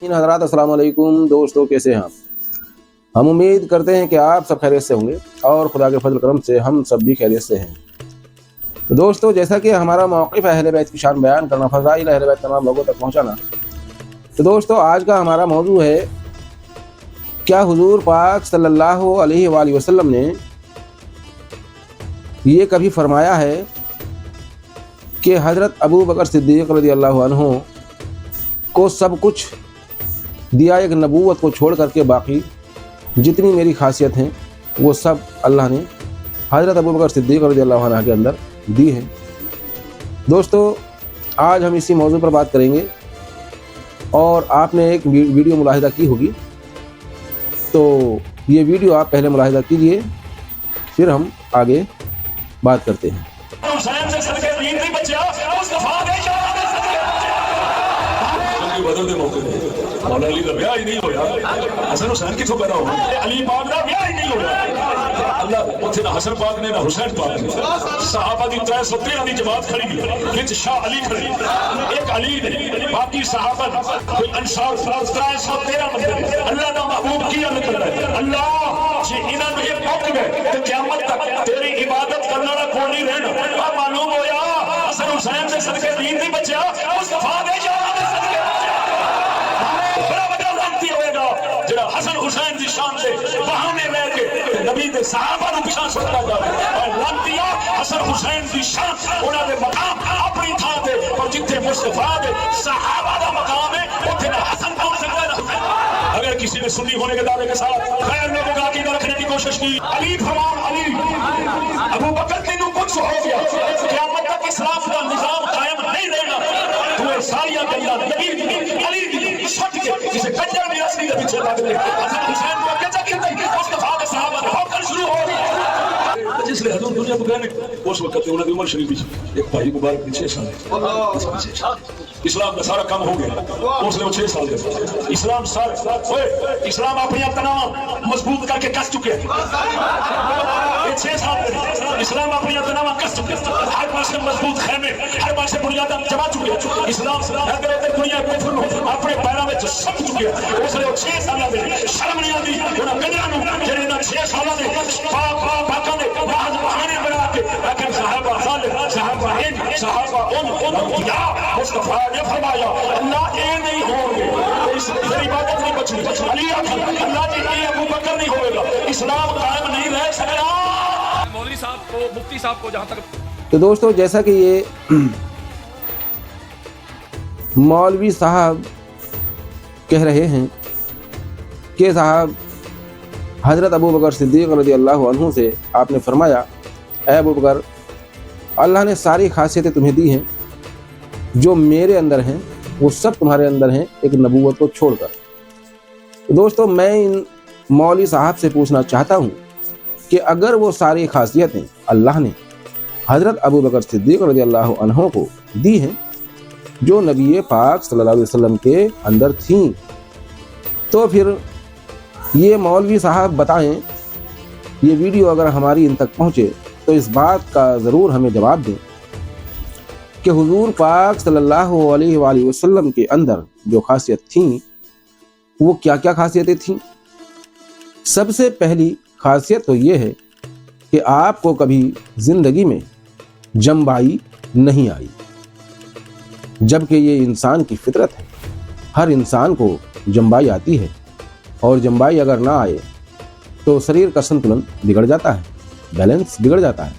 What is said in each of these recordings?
हज़रात अस्सलाम वालेकुम। दोस्तों कैसे हैं आप? हम उम्मीद करते हैं कि आप सब खैरियत से होंगे और खुदा के फजल करम से हम सब भी खैरियत से हैं। तो दोस्तों, जैसा कि हमारा मौक़िफ़ है अहले बैत की शान बयान करना, फ़ज़ाइल अहले बैत तमाम लोगों तक पहुँचाना, तो दोस्तों आज का हमारा मौजू है, क्या हुज़ूर पाक सल्लल्लाहु अलैहि वसल्लम ने ये कभी फरमाया है कि हज़रत अबू बकर सिद्दीक़ रज़ियल्लाहु अन्हु को सब कुछ दिया, एक नबूवत को छोड़ करके बाकी जितनी मेरी खासियत हैं वो सब अल्लाह ने हज़रत अबू बकर सिद्दीक़ रज़ियल्लाहु अन्हु के अंदर दी है। दोस्तों आज हम इसी मौजू पर बात करेंगे और आपने एक वीडियो मुलाहिदा की होगी, तो ये वीडियो आप पहले मुलाहिदा कीजिए, फिर हम आगे बात करते हैं। मौला अली का ब्याह ही नहीं होया, हसन हुसैन किथों पैदा हो अली पाक का ब्याह ही नहीं होया। अल्लाह उथे ना हसन पाक ने ना हुसैन पाक ने, सहाबा दी 313 दी जमात खड़ी विच शाह अली खड़ी, एक अली ने बाकी सहाबा कोई अंसार 313 बंदे। अल्लाह दा महबूब की अल्लाह करदा है, अल्लाह जे इन्हां ने पक गए ते क़यामत तक तेरी इबादत करने वाला कोई नहीं रहना। मालूम होया हसन हुसैन से सदके दीन नहीं बचा, मुस्तफा दे जान दे सदके जरा हसन हुसैन की शान से बहाने लेके नबी दे सहाबा नु पिछा सुटता जावे और लंतिया हसन हुसैन की शान उन्हां दे मकाम अपनी थां ते, और जिथे मुस्तफा दे सहाबा दा मकाम है उथे ना हसन पहुंच सकता है ना हुसैन। अगर किसी ने सुन्नी होने के दावे के साथ खैर में बुगा के रखने की कोशिश की, अली फरमान अली अबू बकर तेनू कुछ हो गया, क़यामत तक इस्लाम का निजाम कायम नहीं रहना, तू सारियां गल्लां नबी अली सच के किसी कंजर भी असली के पीछे लग गए। हसन हुसैन को कहता कि मुस्तफा के सहाबा होकर शुरू हो गया। जिसले हजूर दुनिया को गए उस वक्त उन्होंने उमर शरीफ एक भाई मुबारक ने 6 साल इस्लाम का सारा काम हो गया, उसने 6 साल के इस्लाम सारा इस्लाम अपनी तनाव मजबूत करके कस चुके हैं। 6 साल इस्लाम अपनी तनाव कस चुके हैं, हर पास से मजबूत खेमे, हर पास से बुनियाद जमा चुके हैं। इस्लाम दुनिया अपने पैरों में सब चुके हैं। उसने 6 साल शर्म नहीं आती उन्होंने गजरा जेना 6 साल पाका ने बहाने बना के लेकिन साहबा साहबा साहबा मुस्तफा ने फरमाया अल्लाह ये नहीं होंगे, इस इबादत नहीं बचनी। अली अल्लाह जी ये अबू बकर नहीं होगा, इस्लाम कायम नहीं रह सकता। मौलवी साहब को मुफ्ती साहब को जहाँ तक, तो दोस्तों जैसा कि ये मौलवी साहब कह रहे हैं कि साहब हज़रत अबू बकर सिद्दीक़ रज़ियल्लाहु अन्हु से आपने फरमाया, ऐ अबू बकर अल्लाह ने सारी खासियतें तुम्हें दी हैं, जो मेरे अंदर हैं वो सब तुम्हारे अंदर हैं, एक नबूवत को छोड़कर। तो दोस्तों मैं इन मौलवी साहब से पूछना चाहता हूँ कि अगर वो सारी खासियतें अल्लाह ने हज़रत अबू बकर सिद्दीक़ रज़ियल्लाहु अन्हु को दी हैं जो नबी पाक सल्लल्लाहु अलैहि वसल्लम के अंदर थीं, तो फिर ये मौलवी साहब बताएं, ये वीडियो अगर हमारी इन तक पहुँचे तो इस बात का ज़रूर हमें जवाब दें कि हुज़ूर पाक सल्लल्लाहु अलैहि वसल्लम के अंदर जो खासियत थीं वो क्या क्या खासियतें थीं। सबसे पहली खासियत तो ये है कि आपको कभी ज़िंदगी में जम्बाई नहीं आई, जबकि ये इंसान की फितरत है। हर इंसान को जम्बाई आती है और जम्बाई अगर ना आए तो शरीर का संतुलन बिगड़ जाता है, बैलेंस बिगड़ जाता है।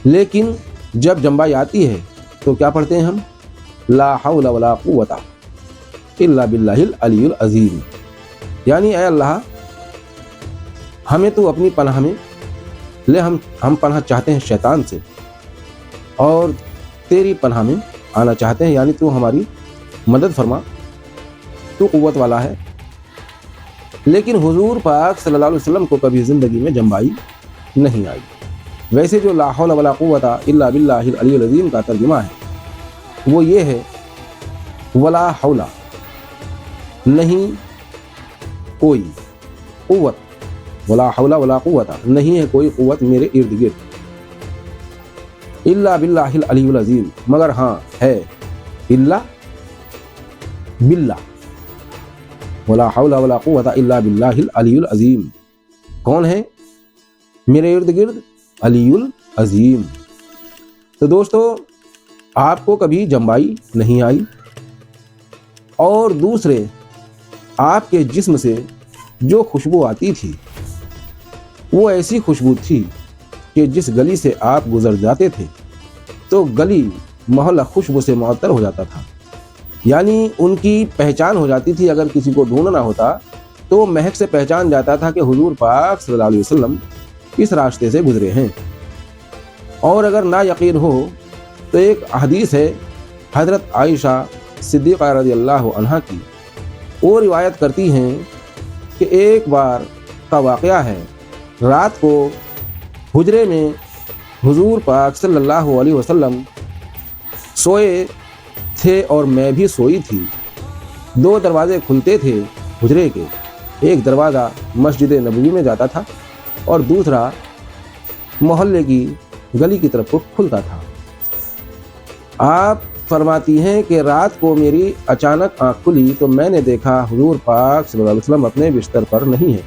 लेकिन जब जम्बाई आती है तो क्या पढ़ते हैं हम, ला हौला वला कुव्वता इल्ला बिल्लाहिल अलीयुल अज़ीम, यानी ऐ अल्लाह हमें तो अपनी पनाह में ले, हम पनाह चाहते हैं शैतान से और तेरी पनाह में आना चाहते हैं, यानी तू हमारी मदद फरमा, तू कुव्वत वाला है। लेकिन हुजूर पाक सल्लल्लाहु अलैहि वसल्लम को कभी ज़िंदगी में जम्बाई नहीं आई। वैसे जो ला हौला वला कुव्वता इल्ला बिल्लाहिल अलीयुल अज़ीम का तर्जुमा है वो ये है, वला हौला नहीं कोई कुव्वत, वला हौला वला कुव्वता नहीं है कोई कुव्वत मेरे इर्द गिर्द, इल्ला बिल्लाहिल अलीयुल अज़ीम, मगर हाँ है इल्ला बिल्ला, वला हौला वला कुव्वता इल्ला बिल्लाहिल अलीयुल अज़ीम। कौन है मेरे इर्द गिर्द? अलीयुल अज़ीम। तो दोस्तों, आपको कभी जम्बाई नहीं आई, और दूसरे आपके जिस्म से जो खुशबू आती थी वो ऐसी खुशबू थी कि जिस गली से आप गुजर जाते थे तो गली मोहल्ला खुशबू से मुअत्तर हो जाता था। यानी उनकी पहचान हो जाती थी। अगर किसी को ढूंढना होता तो महक से पहचान जाता था कि हुजूर पाक सल्लल्लाहु अलैहि वसल्लम इस रास्ते से गुजरे हैं। और अगर ना यकीन हो तो एक हदीस है हज़रत आयशा सिद्दीक़ा रज़ियल्लाहु अन्हा की, वो रिवायत करती हैं कि एक बार का वाक़या है, रात को हुजरे में हुजूर पाक सल्लल्लाहु अलैहि वसल्लम सोए थे और मैं भी सोई थी। दो दरवाज़े खुलते थे हुजरे के, एक दरवाज़ा मस्जिद नबवी में जाता था और दूसरा मोहल्ले की गली की तरफ को खुलता था। आप फरमाती हैं कि रात को मेरी अचानक आँख खुली तो मैंने देखा हुजूर पाक सल्लल्लाहु अलैहि वसल्लम अपने बिस्तर पर नहीं है।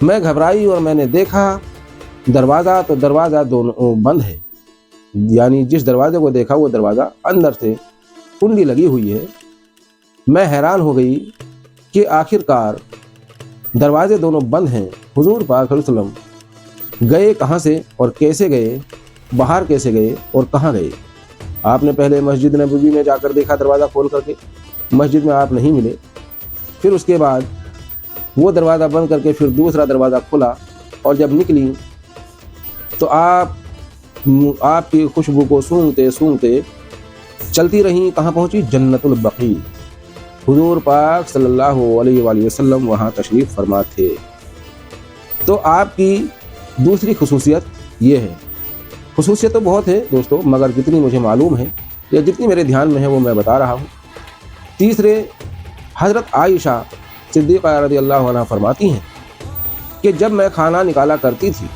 मैं घबराई और मैंने देखा दरवाज़ा, तो दरवाज़ा दोनों बंद है। यानी जिस दरवाजे को देखा वो दरवाज़ा अंदर से कुंडी लगी हुई है। मैं हैरान हो गई कि आखिरकार दरवाजे दोनों बंद हैं, हुजूर पाक सल्लल्लाहु अलैहि वसल्लम गए कहाँ से और कैसे गए, बाहर कैसे गए और कहाँ गए। आपने पहले मस्जिद नबवी में जाकर देखा दरवाज़ा खोल करके, मस्जिद में आप नहीं मिले। फिर उसके बाद वो दरवाज़ा बंद करके फिर दूसरा दरवाज़ा खुला और जब निकली तो आपकी खुशबू को सूंघते सूंघते चलती रहीं। कहाँ पहुँची? जन्नतुल बकी। हुजूर पाक सल्लल्लाहु अलैहि वसल्लम वहाँ तशरीफ़ फरमा थे। तो आपकी दूसरी खुसूसियत ये है। खुसूसियत तो बहुत है दोस्तों, मगर जितनी मुझे मालूम है या जितनी मेरे ध्यान में है वो मैं बता रहा हूँ। तीसरे, हज़रत आयशा सिद्दीक़ा रज़ियल्लाहु अन्हा फरमाती हैं कि जब मैं खाना निकाला करती थी,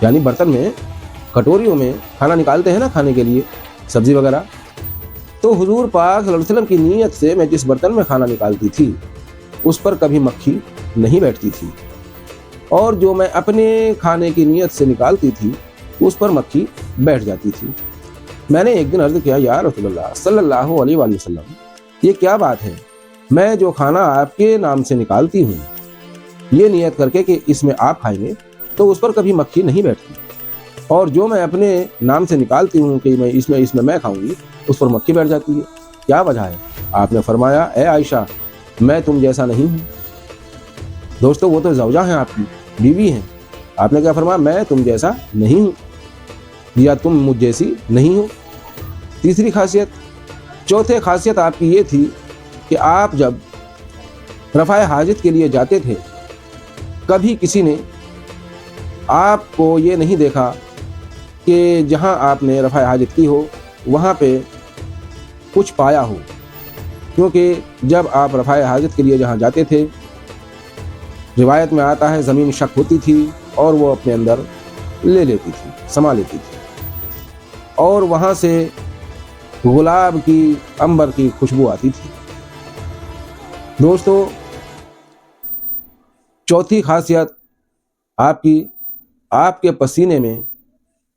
यानी बर्तन में, कटोरियों में खाना निकालते हैं ना खाने के लिए, सब्ज़ी वगैरह, तो हुजूर पाक सल्लल्लाहु अलैहि वसल्लम की नीयत से मैं जिस बर्तन में खाना निकालती थी उस पर कभी मक्खी नहीं बैठती थी, और जो मैं अपने खाने की नीयत से निकालती थी उस पर मक्खी बैठ जाती थी। मैंने एक दिन अर्ज़ किया, या रसूलल्लाह सल्लल्लाहु अलैहि वसल्लम, ये क्या बात है? मैं जो खाना आपके नाम से निकालती हूँ ये नियत करके कि इसमें आप खाएंगे, तो उस पर कभी मक्खी नहीं बैठती, और जो मैं अपने नाम से निकालती हूँ कि मैं इसमें मैं खाऊंगी, उस पर मक्खी बैठ जाती है। क्या वजह है? आपने फरमाया, ए आयशा, मैं तुम जैसा नहीं हूँ। दोस्तों, वो तो ज़ौजा हैं, आपकी बीवी हैं। आपने क्या फरमाया? मैं तुम जैसा नहीं हूँ, या तुम मुझ जैसी नहीं हो। तीसरी खासियत। चौथे खासियत आपकी ये थी कि आप जब रफ़ाए हाजत के लिए जाते थे, कभी किसी ने आपको ये नहीं देखा कि जहाँ आपने रफ़ाए हाजत की हो वहाँ पे कुछ पाया हो, क्योंकि जब आप रफ़ाए हाजत के लिए जहाँ जाते थे, रिवायत में आता है ज़मीन शक होती थी और वो अपने अंदर ले लेती थी, समा लेती थी, और वहाँ से गुलाब की, अंबर की खुशबू आती थी। दोस्तों, चौथी खासियत आपकी, आपके पसीने में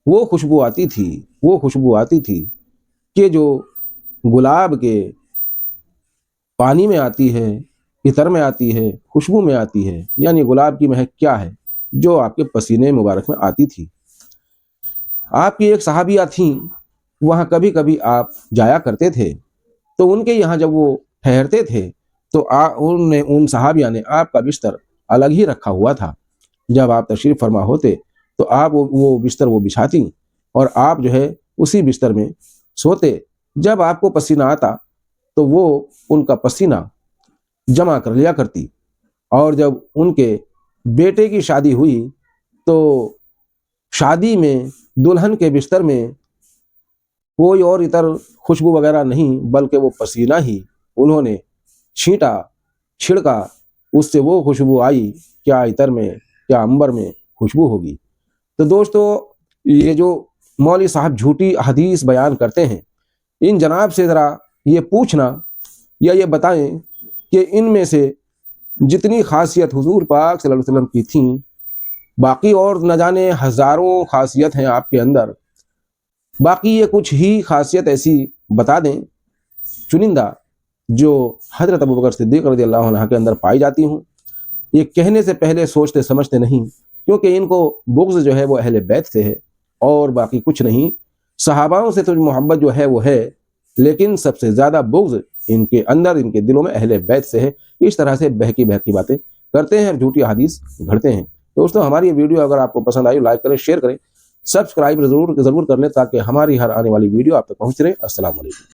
वो खुशबू आती थी कि जो गुलाब के पानी में आती है, इतर में आती है, खुशबू में आती है। यानी गुलाब की महक क्या है? जो आपके पसीने मुबारक में आती थी। आपकी एक सहाबिया थी, वहाँ कभी कभी आप जाया करते थे, तो उनके यहाँ जब वो ठहरते थे तो उन सहाबिया ने आपका बिस्तर अलग ही रखा हुआ था। जब आप तशरीफ़ फरमा होते तो आप वो बिस्तर वो बिछाती और आप जो है उसी बिस्तर में सोते। जब आपको पसीना आता तो वो उनका पसीना जमा कर लिया करती, और जब उनके बेटे की शादी हुई तो शादी में दुल्हन के बिस्तर में कोई और इतर खुशबू वगैरह नहीं, बल्कि वो पसीना ही उन्होंने छिड़का, उससे वो खुशबू आई। क्या इतर में, क्या अंबर में खुशबू होगी। तो दोस्तों, ये जो मौलवी साहब झूठी हदीस बयान करते हैं, इन जनाब से ज़रा ये पूछना या ये बताएं کہ ان میں سے جتنی خاصیت حضور پاک صلی اللہ علیہ وسلم کی تھیں، باقی اور نہ جانے ہزاروں خاصیت ہیں آپ کے اندر، باقی یہ کچھ ہی خاصیت ایسی بتا دیں چنندہ جو حضرت ابوبکر صدیق رضی اللہ عنہ کے اندر پائی جاتی ہوں۔ یہ کہنے سے پہلے سوچتے سمجھتے نہیں، کیونکہ ان کو بغض جو ہے وہ اہل بیت سے ہے اور باقی کچھ نہیں۔ صحاباؤں سے تو محبت جو ہے وہ ہے، لیکن سب سے زیادہ بغض ان کے اندر، ان کے دلوں میں اہل بیت سے ہے۔ اس طرح سے بہکی باتیں کرتے ہیں اور جھوٹی حدیث گھڑتے ہیں۔ دوستوں، ہماری یہ ویڈیو اگر آپ کو پسند آئی، لائک کریں، شیئر کریں، سبسکرائب ضرور کر لیں تاکہ ہماری ہر آنے والی ویڈیو آپ تک پہنچ رہے۔ السلام علیکم۔